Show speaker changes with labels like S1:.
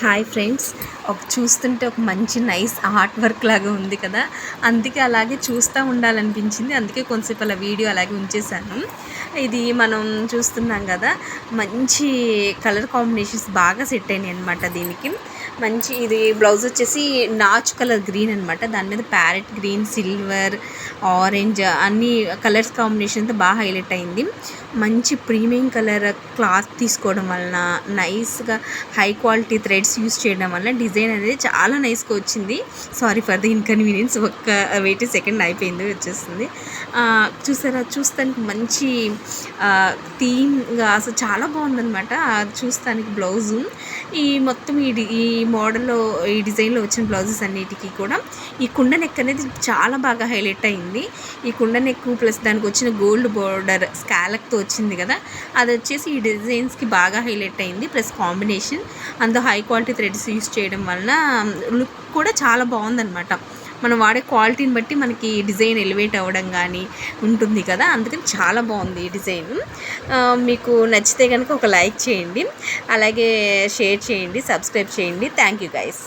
S1: Hi friends, చూస్తుంటే ఒక మంచి నైస్ ఆర్ట్ వర్క్ లాగా ఉంది కదా. అందుకే అలాగే చూస్తూ ఉండాలనిపించింది. అందుకే కొంచెంసేపు అలా వీడియో అలాగే ఉంచేసాను. ఇది మనం చూస్తున్నాం కదా, మంచి కలర్ కాంబినేషన్స్ బాగా సెట్ అయినాయి అనమాట దీనికి. మంచి ఇది బ్లౌజ్ వచ్చేసి నాచ్ కలర్ గ్రీన్ అనమాట. దాని మీద ప్యారెట్ గ్రీన్, సిల్వర్, ఆరెంజ్ అన్ని కలర్స్ కాంబినేషన్తో బాగా హైలైట్ అయింది. మంచి ప్రీమియం కలర్ క్లాత్ తీసుకోవడం వలన, నైస్గా హై క్వాలిటీ థ్రెడ్స్ యూస్ చేయడం వల్ల డిజైన్ అనేది చాలా నైస్గా వచ్చింది. సారీ ఫర్ ది ఇన్కన్వీనియన్స్, ఒక్క 80 సెకండ్ అయిపోయింది, వచ్చేస్తుంది. చూసారా, చూస్తానికి మంచి థీమ్గా అసలు చాలా బాగుందనమాట. చూస్తానికి బ్లౌజు ఈ మొత్తం ఈ మోడల్లో ఈ డిజైన్లో వచ్చిన బ్లౌజెస్ అన్నిటికీ కూడా ఈ కుండ నెక్ అనేది చాలా బాగా హైలైట్ అయింది. ఈ కుండ నెక్ ప్లస్ దానికి వచ్చిన గోల్డ్ బోర్డర్ స్కాలక్తో వచ్చింది కదా, అది వచ్చేసి ఈ డిజైన్స్కి బాగా హైలైట్ అయింది. ప్లస్ కాంబినేషన్ అందులో హై క్వాలిటీ థ్రెడ్స్ యూస్ చేయడం వలన లుక్ కూడా చాలా బాగుందనమాట. మనం వాడే క్వాలిటీని బట్టి మనకి డిజైన్ ఎలివేట్ అవ్వడం కానీ ఉంటుంది కదా, అందుకని చాలా బాగుంది ఈ డిజైన్. మీకు నచ్చితే కనుక ఒక లైక్ చేయండి, అలాగే షేర్ చేయండి, సబ్స్క్రైబ్ చేయండి. Thank you guys.